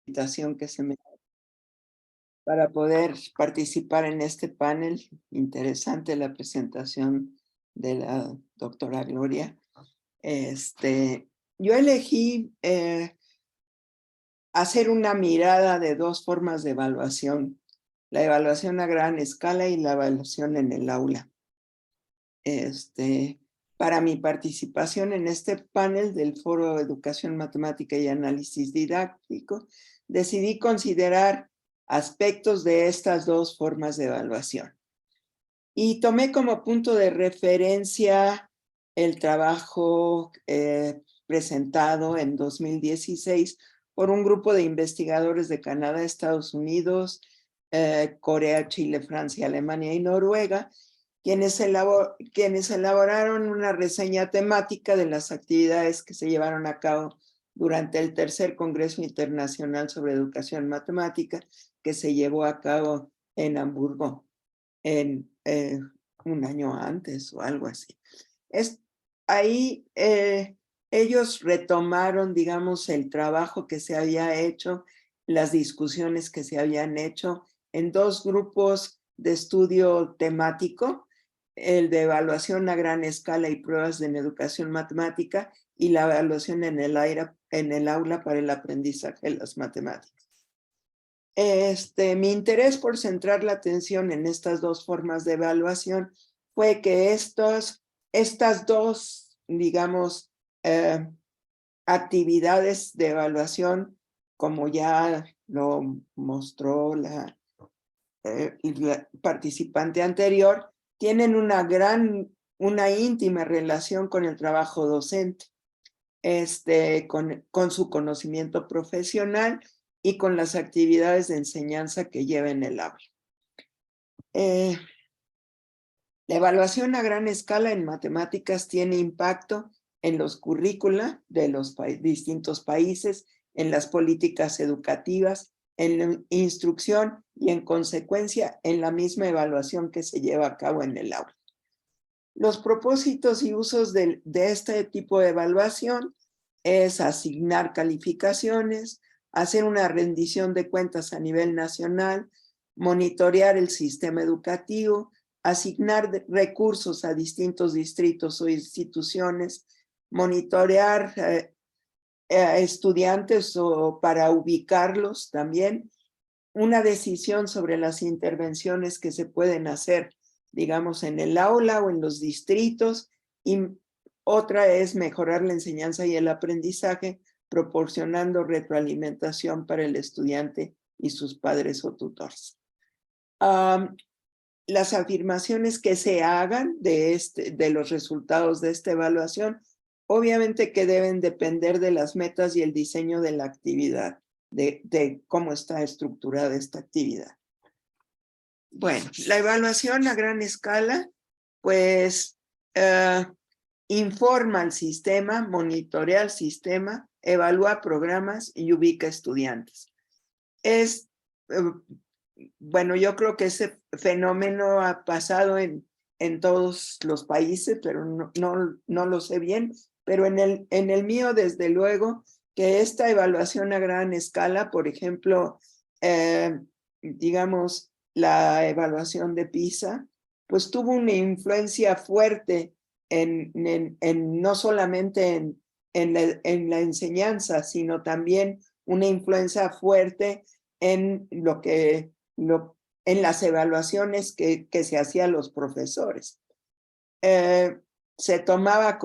invitación que se me para poder participar en este panel. Interesante la presentación de la doctora Gloria. Yo elegí hacer una mirada de dos formas de evaluación: la evaluación a gran escala y la evaluación en el aula. Para mi participación en este panel del Foro Educación Matemática y Análisis Didáctico, decidí considerar aspectos de estas dos formas de evaluación. Y tomé como punto de referencia el trabajo presentado en 2016 por un grupo de investigadores de Canadá, Estados Unidos, Corea, Chile, Francia, Alemania y Noruega, quienes elaboraron una reseña temática de las actividades que se llevaron a cabo durante el tercer Congreso Internacional sobre Educación Matemática, que se llevó a cabo en Hamburgo en un año antes o algo así. Ahí ellos retomaron, digamos, el trabajo que se había hecho, las discusiones que se habían hecho en dos grupos de estudio temático: el de evaluación a gran escala y pruebas en educación matemática, y la evaluación en el aula para el aprendizaje de las matemáticas. Mi interés por centrar la atención en estas dos formas de evaluación fue que estas dos, digamos, actividades de evaluación, como ya lo mostró la participante anterior, tienen una íntima relación con el trabajo docente, con su conocimiento profesional y con las actividades de enseñanza que lleva en el aula. La evaluación a gran escala en matemáticas tiene impacto en los currícula de los distintos países, en las políticas educativas, en la instrucción y, en consecuencia, en la misma evaluación que se lleva a cabo en el aula. Los propósitos y usos de este tipo de evaluación es asignar calificaciones, hacer una rendición de cuentas a nivel nacional, monitorear el sistema educativo, asignar recursos a distintos distritos o instituciones, monitorear estudiantes o para ubicarlos también, una decisión sobre las intervenciones que se pueden hacer, digamos, en el aula o en los distritos, y otra es mejorar la enseñanza y el aprendizaje, proporcionando retroalimentación para el estudiante y sus padres o tutores. Las afirmaciones que se hagan de los resultados de esta evaluación, obviamente que deben depender de las metas y el diseño de la actividad, de cómo está estructurada esta actividad. Bueno, la evaluación a gran escala, pues, informa al sistema, monitorea al sistema, evalúa programas y ubica estudiantes. Bueno, yo creo que ese fenómeno ha pasado en todos los países, pero no lo sé bien, pero en el mío, desde luego, que esta evaluación a gran escala, por ejemplo, digamos, la evaluación de PISA, pues tuvo una influencia fuerte no solamente en la enseñanza, sino también una influencia fuerte en en las evaluaciones que se hacían los profesores. Se tomaban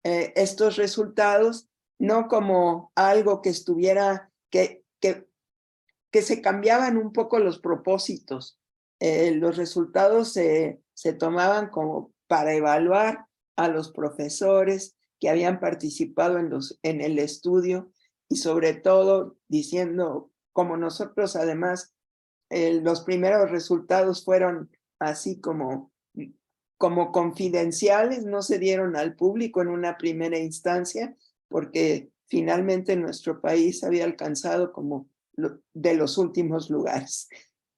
estos resultados no como algo que estuviera, que se cambiaban un poco los propósitos. Los resultados se tomaban como para evaluar a los profesores que habían participado en el estudio, y sobre todo diciendo, como nosotros además, los primeros resultados fueron así como confidenciales, no se dieron al público en una primera instancia, porque finalmente nuestro país había alcanzado como de los últimos lugares.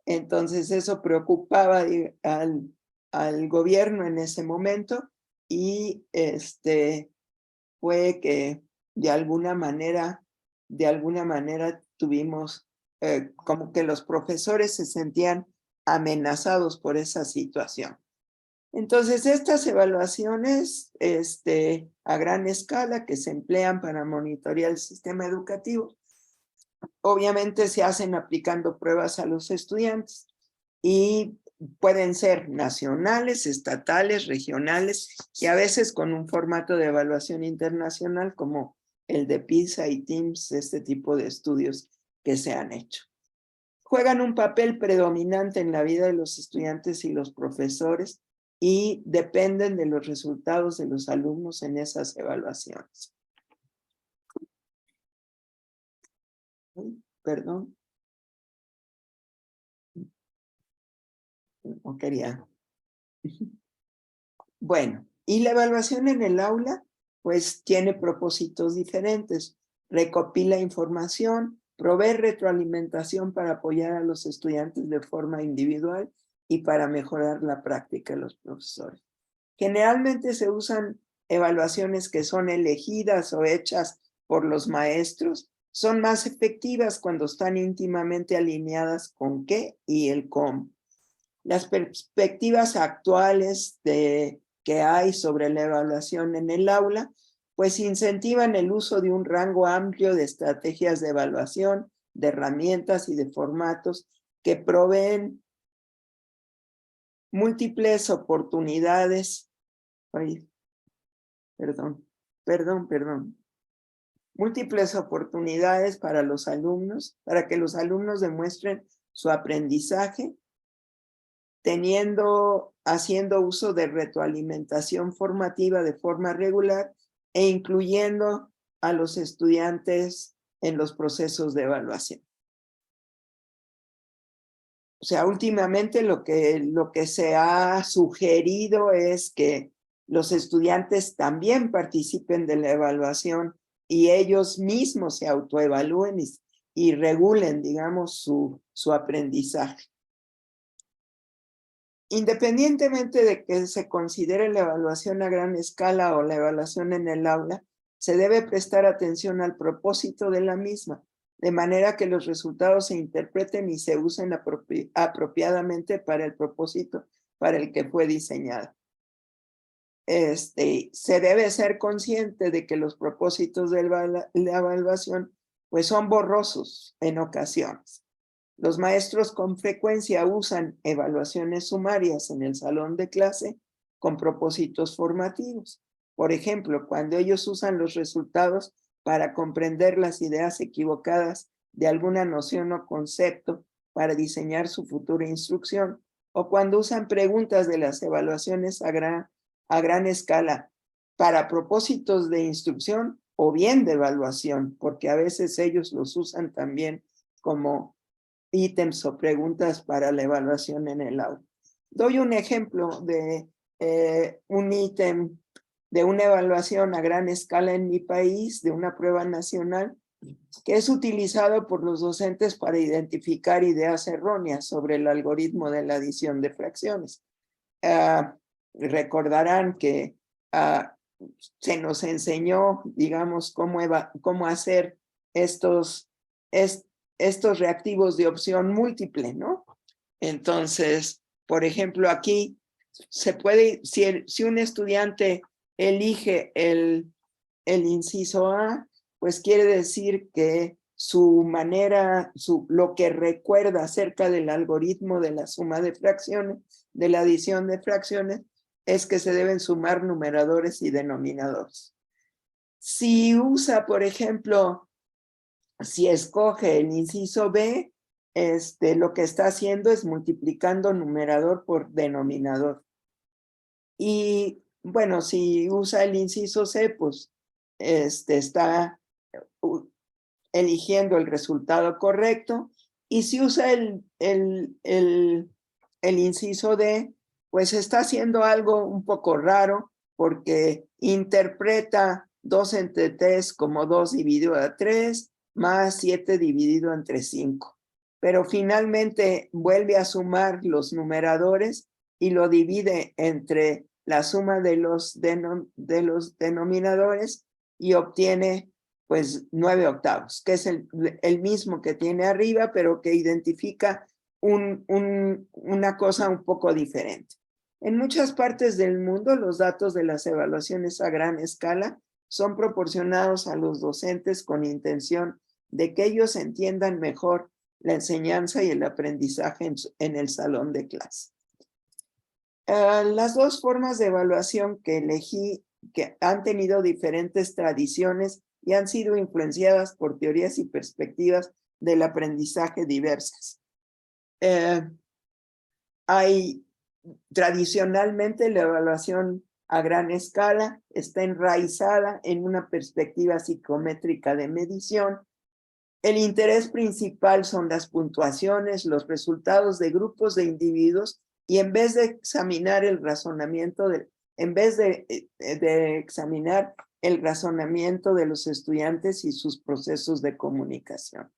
Entonces eso preocupaba al gobierno en ese momento, y fue que de alguna manera de alguna manera tuvimos como que los profesores se sentían amenazados por esa situación. Entonces, estas evaluaciones a gran escala que se emplean para monitorear el sistema educativo, obviamente se hacen aplicando pruebas a los estudiantes y pueden ser nacionales, estatales, regionales y a veces con un formato de evaluación internacional como el de PISA y TIMSS, este tipo de estudios que se han hecho. Juegan un papel predominante en la vida de los estudiantes y los profesores y dependen de los resultados de los alumnos en esas evaluaciones. Perdón. No quería. Bueno, y la evaluación en el aula, pues tiene propósitos diferentes. Recopila información, provee retroalimentación para apoyar a los estudiantes de forma individual y para mejorar la práctica de los profesores. Generalmente se usan evaluaciones que son elegidas o hechas por los maestros. Son más efectivas cuando están íntimamente alineadas con qué y el cómo. Las perspectivas actuales que hay sobre la evaluación en el aula, pues incentivan el uso de un rango amplio de estrategias de evaluación, de herramientas y de formatos que proveen múltiples oportunidades. Ay, perdón. Múltiples oportunidades para los alumnos, para que los alumnos demuestren su aprendizaje, haciendo uso de retroalimentación formativa de forma regular e incluyendo a los estudiantes en los procesos de evaluación. O sea, últimamente lo que se ha sugerido es que los estudiantes también participen de la evaluación y ellos mismos se autoevalúen y regulen, digamos, su aprendizaje. Independientemente de que se considere la evaluación a gran escala o la evaluación en el aula, se debe prestar atención al propósito de la misma, de manera que los resultados se interpreten y se usen apropiadamente para el propósito para el que fue diseñada. Se debe ser consciente de que los propósitos de la evaluación pues son borrosos en ocasiones. Los maestros con frecuencia usan evaluaciones sumarias en el salón de clase con propósitos formativos. Por ejemplo, cuando ellos usan los resultados para comprender las ideas equivocadas de alguna noción o concepto para diseñar su futura instrucción, o cuando usan preguntas de las evaluaciones a gran escala para propósitos de instrucción o bien de evaluación, porque a veces ellos los usan también como ítems o preguntas para la evaluación en el aula. Doy un ejemplo de un ítem de una evaluación a gran escala en mi país, de una prueba nacional, que es utilizado por los docentes para identificar ideas erróneas sobre el algoritmo de la adición de fracciones. Recordarán que se nos enseñó, digamos, cómo hacer estos reactivos de opción múltiple, ¿no? Entonces, por ejemplo, aquí se puede, si un estudiante elige el inciso A, pues quiere decir que lo que recuerda acerca del algoritmo de la suma de fracciones, de la adición de fracciones, es que se deben sumar numeradores y denominadores. Si usa, por ejemplo, si escoge el inciso B, lo que está haciendo es multiplicando numerador por denominador. Y bueno, si usa el inciso C, pues está eligiendo el resultado correcto. Y si usa el inciso D, pues está haciendo algo un poco raro porque interpreta 2 entre 3 como 2 dividido a 3 más 7 dividido entre 5. Pero finalmente vuelve a sumar los numeradores y lo divide entre la suma de los denominadores y obtiene pues 9/8, que es el mismo que tiene arriba, pero que identifica una cosa un poco diferente. En muchas partes del mundo, los datos de las evaluaciones a gran escala son proporcionados a los docentes con intención de que ellos entiendan mejor la enseñanza y el aprendizaje en el salón de clase. Las dos formas de evaluación que elegí, que han tenido diferentes tradiciones y han sido influenciadas por teorías y perspectivas del aprendizaje diversas. Tradicionalmente la evaluación a gran escala está enraizada en una perspectiva psicométrica de medición. El interés principal son las puntuaciones, los resultados de grupos de individuos, y en vez de examinar el razonamiento examinar el razonamiento de los estudiantes y sus procesos de comunicación.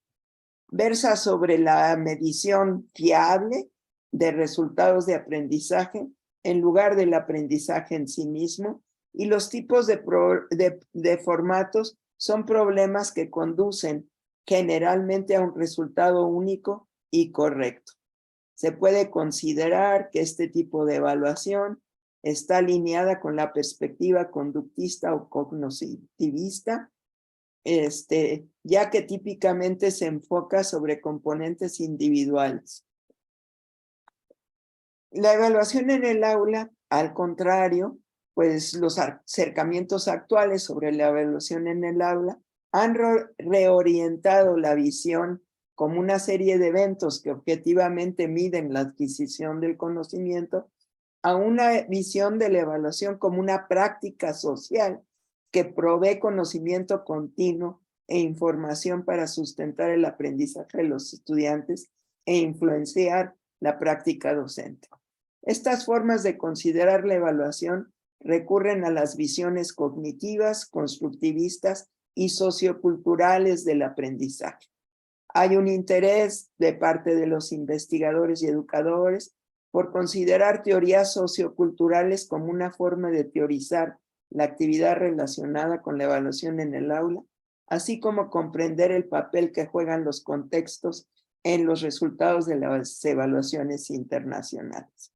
Versa sobre la medición fiable de resultados de aprendizaje en lugar del aprendizaje en sí mismo, y los tipos de formatos son problemas que conducen generalmente a un resultado único y correcto. Se puede considerar que este tipo de evaluación está alineada con la perspectiva conductista o cognitivista, ya que típicamente se enfoca sobre componentes individuales. La evaluación en el aula, al contrario, pues los acercamientos actuales sobre la evaluación en el aula han reorientado la visión como una serie de eventos que objetivamente miden la adquisición del conocimiento a una visión de la evaluación como una práctica social que provee conocimiento continuo e información para sustentar el aprendizaje de los estudiantes e influenciar la práctica docente. Estas formas de considerar la evaluación recurren a las visiones cognitivas, constructivistas y socioculturales del aprendizaje. Hay un interés de parte de los investigadores y educadores por considerar teorías socioculturales como una forma de teorizar la actividad relacionada con la evaluación en el aula, así como comprender el papel que juegan los contextos en los resultados de las evaluaciones internacionales.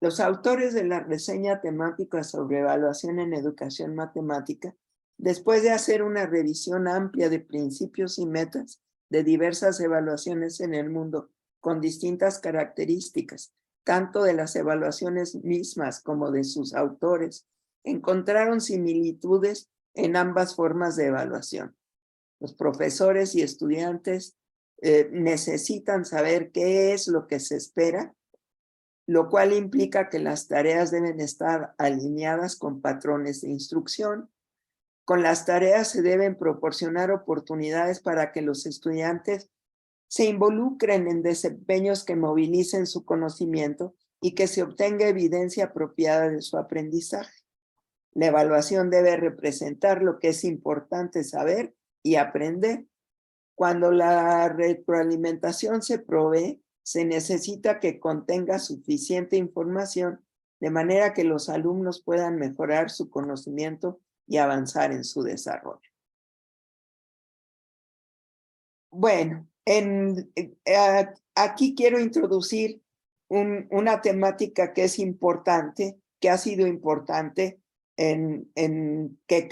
Los autores de la reseña temática sobre evaluación en educación matemática, después de hacer una revisión amplia de principios y metas de diversas evaluaciones en el mundo con distintas características, tanto de las evaluaciones mismas como de sus autores, encontraron similitudes en ambas formas de evaluación. Los profesores y estudiantes necesitan saber qué es lo que se espera, lo cual implica que las tareas deben estar alineadas con patrones de instrucción. Con las tareas se deben proporcionar oportunidades para que los estudiantes se involucren en desempeños que movilicen su conocimiento y que se obtenga evidencia apropiada de su aprendizaje. La evaluación debe representar lo que es importante saber y aprender. Cuando la retroalimentación se provee, se necesita que contenga suficiente información de manera que los alumnos puedan mejorar su conocimiento y avanzar en su desarrollo. Bueno, aquí quiero introducir una temática que es importante, que ha sido importante, que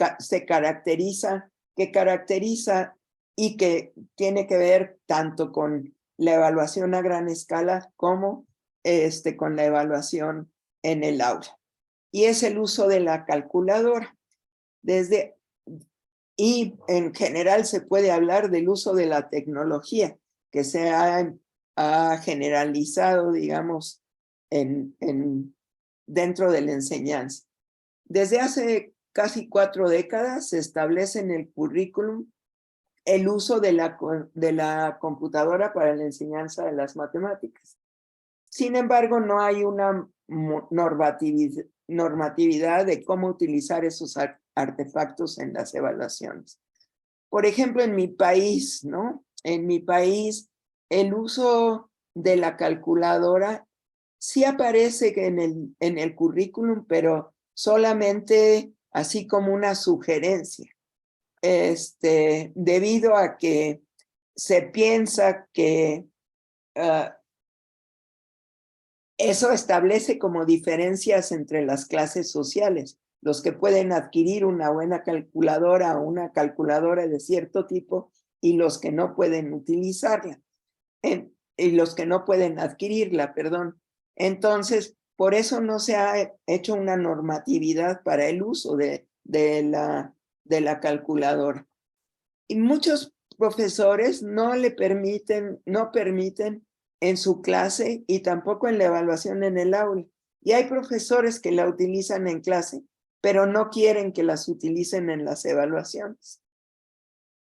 caracteriza y que tiene que ver tanto con la evaluación a gran escala como con la evaluación en el aula. Y es el uso de la calculadora. Y en general se puede hablar del uso de la tecnología que se ha generalizado, digamos, dentro de la enseñanza. Desde hace casi 4 décadas se establece en el currículum el uso de la computadora para la enseñanza de las matemáticas. Sin embargo, no hay una normatividad de cómo utilizar esos artefactos en las evaluaciones. Por ejemplo, en mi país, ¿no? En mi país, el uso de la calculadora sí aparece en el currículum, pero solamente así como una sugerencia, debido a que se piensa que eso establece como diferencias entre las clases sociales, los que pueden adquirir una buena calculadora o una calculadora de cierto tipo y los que no pueden utilizarla, y los que no pueden adquirirla, perdón. Entonces, por eso no se ha hecho una normatividad para el uso de la calculadora. Y muchos profesores no permiten en su clase y tampoco en la evaluación en el aula. Y hay profesores que la utilizan en clase, pero no quieren que las utilicen en las evaluaciones.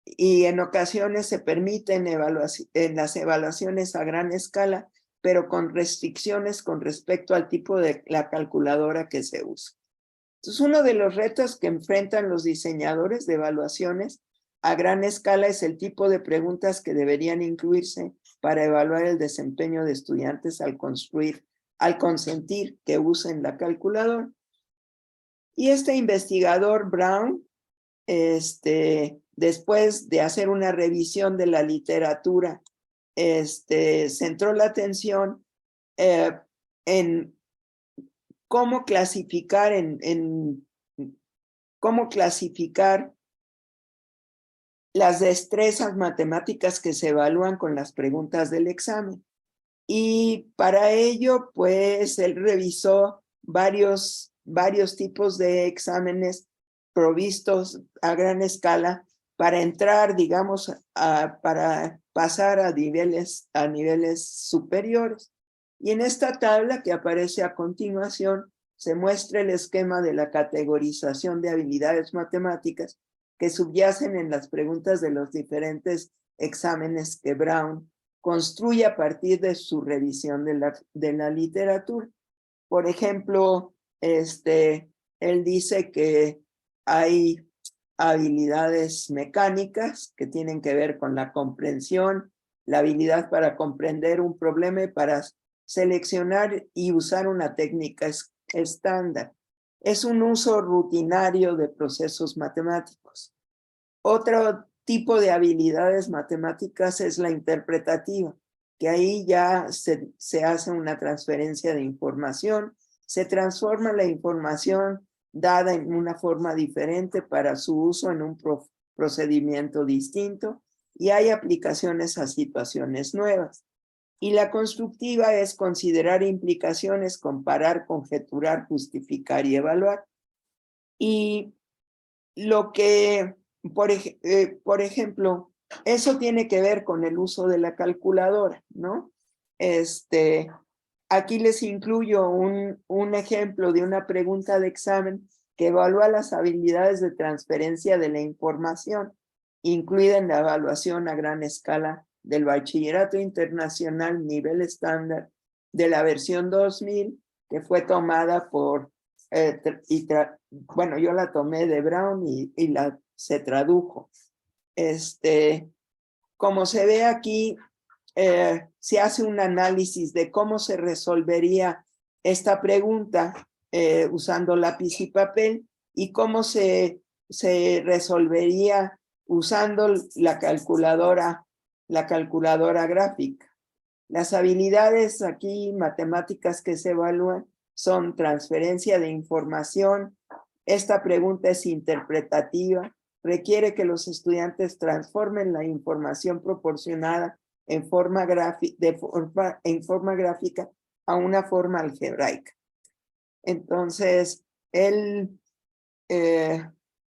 Y en ocasiones se permiten en las evaluaciones a gran escala, pero con restricciones con respecto al tipo de la calculadora que se usa. Entonces, uno de los retos que enfrentan los diseñadores de evaluaciones a gran escala es el tipo de preguntas que deberían incluirse para evaluar el desempeño de estudiantes al consentir que usen la calculadora. Y este investigador Brown, después de hacer una revisión de la literatura, centró la atención en cómo clasificar cómo clasificar las destrezas matemáticas que se evalúan con las preguntas del examen. Y para ello, pues, él revisó varios tipos de exámenes provistos a gran escala para entrar, digamos, para pasar a niveles superiores. Y en esta tabla que aparece a continuación, se muestra el esquema de la categorización de habilidades matemáticas que subyacen en las preguntas de los diferentes exámenes que Brown construye a partir de su revisión de la literatura. Por ejemplo, él dice que hay habilidades mecánicas que tienen que ver con la comprensión, la habilidad para comprender un problema y para seleccionar y usar una técnica estándar. Es un uso rutinario de procesos matemáticos. Otro tipo de habilidades matemáticas es la interpretativa, que ahí ya se hace una transferencia de información, se transforma la información dada en una forma diferente para su uso en un procedimiento distinto y hay aplicaciones a situaciones nuevas. Y la constructiva es considerar implicaciones, comparar, conjeturar, justificar y evaluar. Y lo que, por ejemplo, eso tiene que ver con el uso de la calculadora, ¿no? Aquí les incluyo un ejemplo de una pregunta de examen que evalúa las habilidades de transferencia de la información, incluida en la evaluación a gran escala del Bachillerato Internacional Nivel Estándar de la versión 2000, que fue tomada por, bueno, yo la tomé de Brown y se tradujo. Como se ve aquí, se hace un análisis de cómo se resolvería esta pregunta usando lápiz y papel y cómo se resolvería usando la calculadora gráfica. Las habilidades aquí matemáticas que se evalúan son transferencia de información. Esta pregunta es interpretativa, requiere que los estudiantes transformen la información proporcionada en forma gráfica a una forma algebraica. Entonces,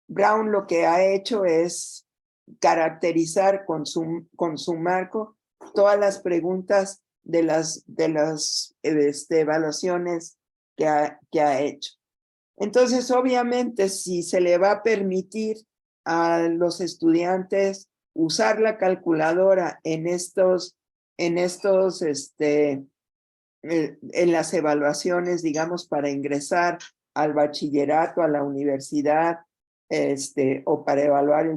Brown lo que ha hecho es caracterizar con su marco todas las preguntas de las evaluaciones que ha hecho. Entonces, obviamente, si se le va a permitir a los estudiantes usar la calculadora en las evaluaciones, digamos, para ingresar al bachillerato, a la universidad, o para evaluar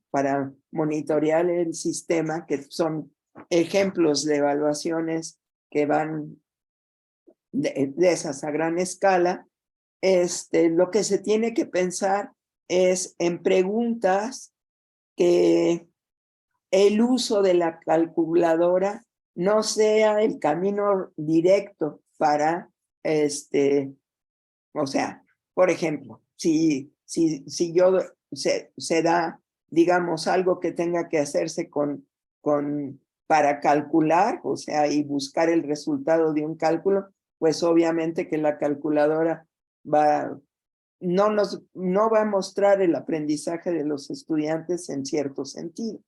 para monitorear el sistema, que son ejemplos de evaluaciones que van de esas a gran escala. lo que se tiene que pensar es en preguntas que el uso de la calculadora no sea el camino directo para, o sea, por ejemplo, si yo se da, digamos, algo que tenga que hacerse para calcular, o sea, y buscar el resultado de un cálculo, pues obviamente que la calculadora no va a mostrar el aprendizaje de los estudiantes en cierto sentido.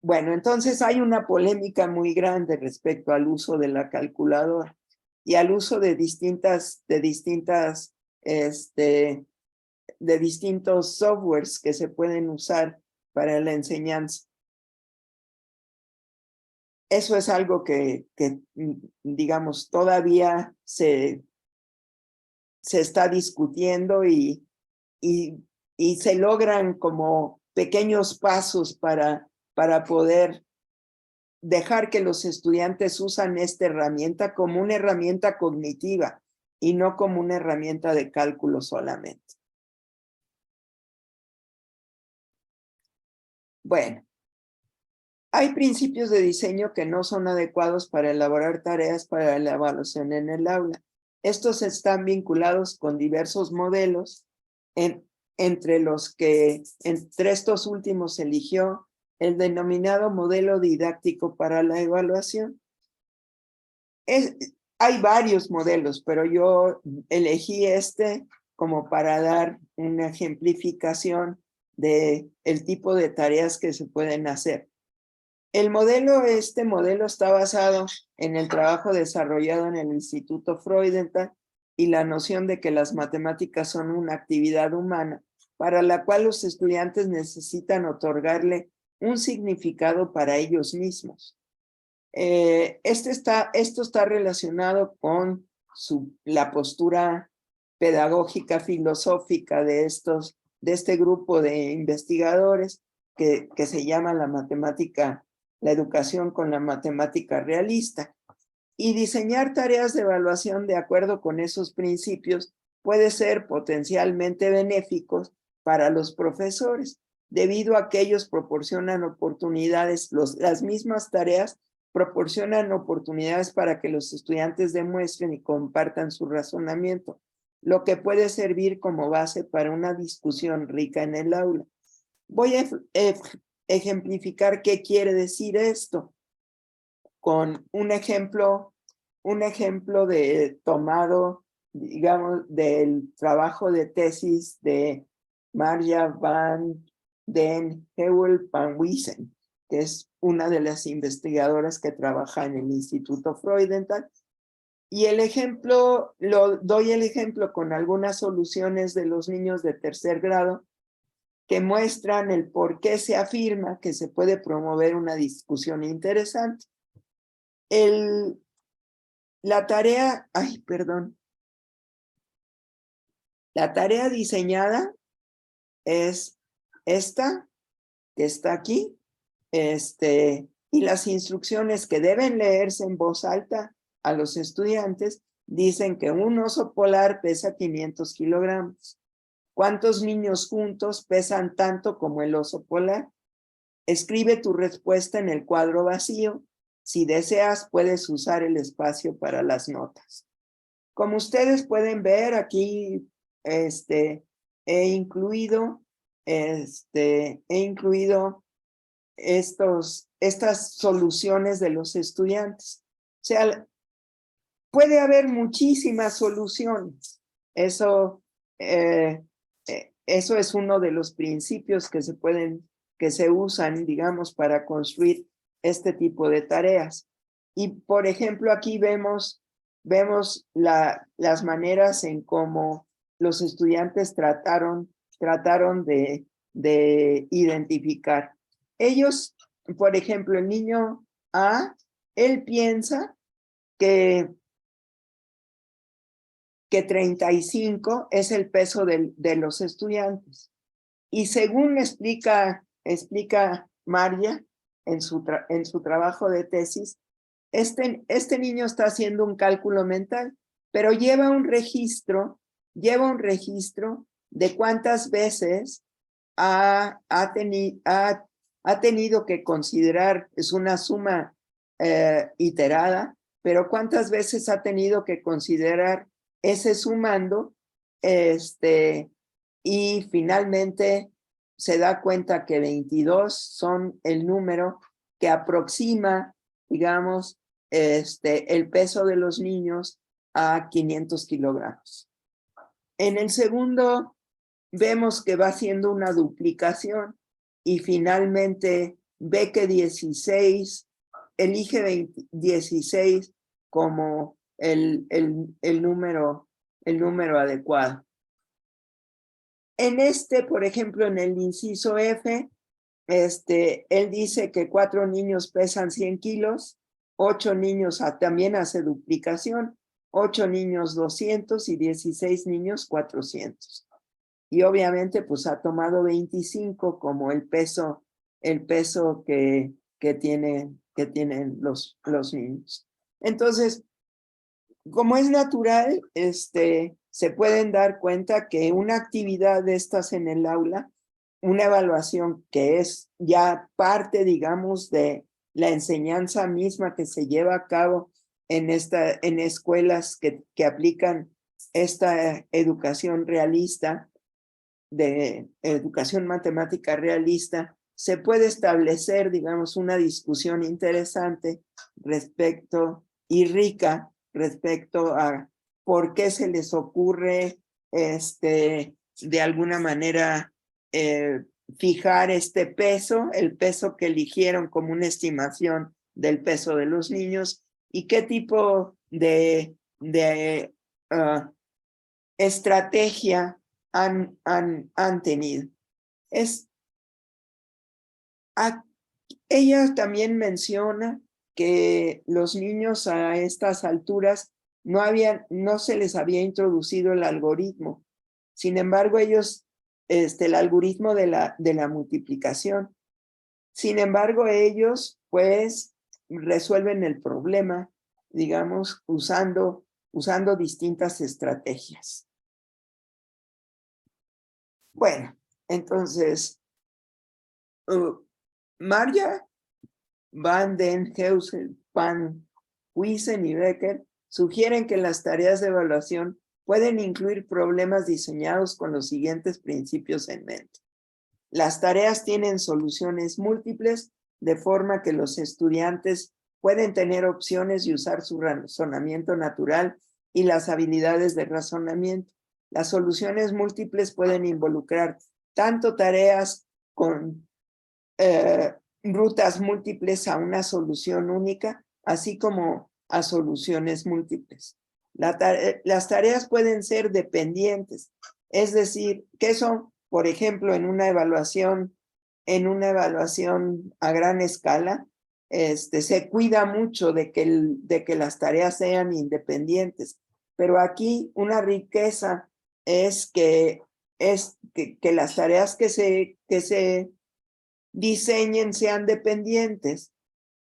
Bueno, entonces hay una polémica muy grande respecto al uso de la calculadora y al uso de distintos softwares que se pueden usar para la enseñanza. Eso es algo que digamos, todavía se está discutiendo y se logran como pequeños pasos para poder dejar que los estudiantes usan esta herramienta como una herramienta cognitiva y no como una herramienta de cálculo solamente. Bueno, hay principios de diseño que no son adecuados para elaborar tareas para la evaluación en el aula. Estos están vinculados con diversos modelos, entre estos últimos se eligió el denominado modelo didáctico para la evaluación. Hay varios modelos, pero yo elegí como para dar una ejemplificación de el tipo de tareas que se pueden hacer. Este modelo está basado en el trabajo desarrollado en el Instituto Freudenthal y la noción de que las matemáticas son una actividad humana para la cual los estudiantes necesitan otorgarle un significado para ellos mismos. Esto está relacionado con la postura pedagógica filosófica de este grupo de investigadores que se llama la educación con la matemática realista. Y diseñar tareas de evaluación de acuerdo con esos principios puede ser potencialmente benéficos para los profesores, debido a que ellos proporcionan oportunidades, las mismas tareas proporcionan oportunidades para que los estudiantes demuestren y compartan su razonamiento, lo que puede servir como base para una discusión rica en el aula. Voy a ejemplificar qué quiere decir esto con un ejemplo tomado, digamos, del trabajo de tesis de Marja van den Heuvel-Van-Wiesen, que es una de las investigadoras que trabaja en el Instituto Freudenthal. Y doy el ejemplo con algunas soluciones de los niños de tercer grado que muestran el por qué se afirma que se puede promover una discusión interesante. La tarea diseñada es esta, que está aquí, y las instrucciones que deben leerse en voz alta a los estudiantes dicen que un oso polar pesa 500 kilogramos. ¿Cuántos niños juntos pesan tanto como el oso polar? Escribe tu respuesta en el cuadro vacío. Si deseas, puedes usar el espacio para las notas. Como ustedes pueden ver, aquí he incluido estas soluciones de los estudiantes. O sea, puede haber muchísimas soluciones. Eso es uno de los principios que se usan, digamos, para construir este tipo de tareas. Y, por ejemplo, aquí vemos las maneras en cómo los estudiantes trataron de identificar. Ellos, por ejemplo, el niño A, él piensa que 35 es el peso de los estudiantes. Y según explica Marja en su trabajo de tesis, este niño está haciendo un cálculo mental, pero lleva un registro de cuántas veces ha tenido que considerar, es una suma iterada, pero cuántas veces ha tenido que considerar ese sumando, y finalmente se da cuenta que 22 son el número que aproxima, digamos, el peso de los niños a 500 kilogramos. En el segundo vemos que va haciendo una duplicación y finalmente ve que 16, elige 16 como el número adecuado. En por ejemplo, en el inciso F, él dice que 4 niños pesan 100 kilos, 8 niños, también hace duplicación, 8 niños 200 y 16 niños 400. Y obviamente pues ha tomado 25 como el peso que tienen los niños. Entonces, como es natural, se pueden dar cuenta que una actividad de estas en el aula, una evaluación que es ya parte, digamos, de la enseñanza misma que se lleva a cabo en escuelas que aplican esta educación realista, de educación matemática realista, se puede establecer, digamos, una discusión interesante y rica respecto a por qué se les ocurre, de alguna manera, fijar este peso, el peso que eligieron como una estimación del peso de los niños, y qué tipo de estrategia han tenido. Ella también menciona que los niños a estas alturas no se les había introducido el algoritmo. Sin embargo, ellos, el algoritmo de la multiplicación. Sin embargo, ellos pues resuelven el problema, digamos, usando distintas estrategias. Bueno, entonces, Marja, Van den Heusen, Van Huysen y Becker sugieren que las tareas de evaluación pueden incluir problemas diseñados con los siguientes principios en mente. Las tareas tienen soluciones múltiples, de forma que los estudiantes pueden tener opciones y usar su razonamiento natural y las habilidades de razonamiento. Las soluciones múltiples pueden involucrar tanto tareas con rutas múltiples a una solución única, así como a soluciones múltiples. Las tareas pueden ser dependientes, es decir, que son, por ejemplo, en una evaluación a gran escala, se cuida mucho de que las tareas sean independientes, pero aquí una riqueza es que las tareas que se diseñen sean dependientes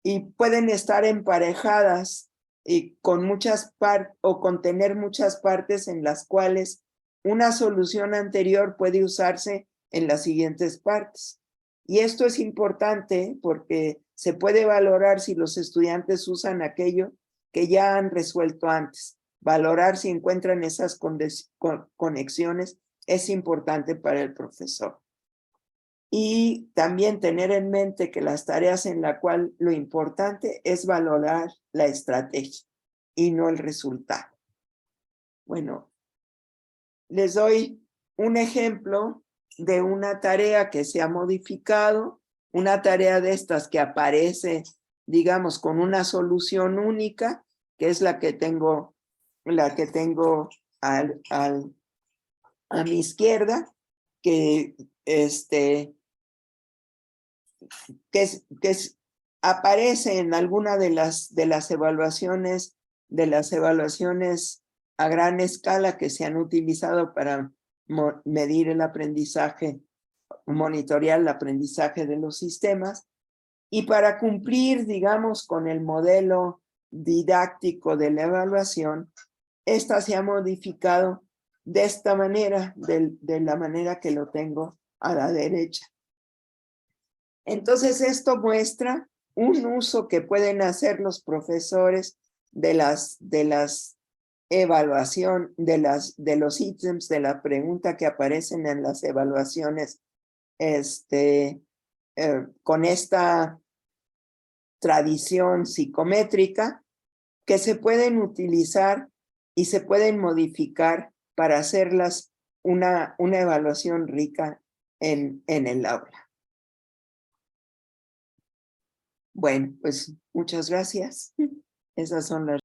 y pueden estar emparejadas y contener muchas partes en las cuales una solución anterior puede usarse en las siguientes partes. Y esto es importante porque se puede valorar si los estudiantes usan aquello que ya han resuelto antes. Valorar si encuentran esas conexiones es importante para el profesor. Y también tener en mente que las tareas en la cual lo importante es valorar la estrategia y no el resultado. Bueno, les doy un ejemplo de una tarea que se ha modificado, una tarea de estas que aparece, digamos, con una solución única, que es la que tengo a mi izquierda, que aparece en alguna de las evaluaciones a gran escala que se han utilizado para medir el aprendizaje, monitorear el aprendizaje de los sistemas, y para cumplir, digamos, con el modelo didáctico de la evaluación, esta se ha modificado de esta manera, de la manera que lo tengo a la derecha. Entonces esto muestra un uso que pueden hacer los profesores de las evaluación, de los ítems de la pregunta que aparecen en las evaluaciones, con esta tradición psicométrica, que se pueden utilizar y se pueden modificar para hacerlas una evaluación rica en el aula. Bueno, pues muchas gracias. Esas son las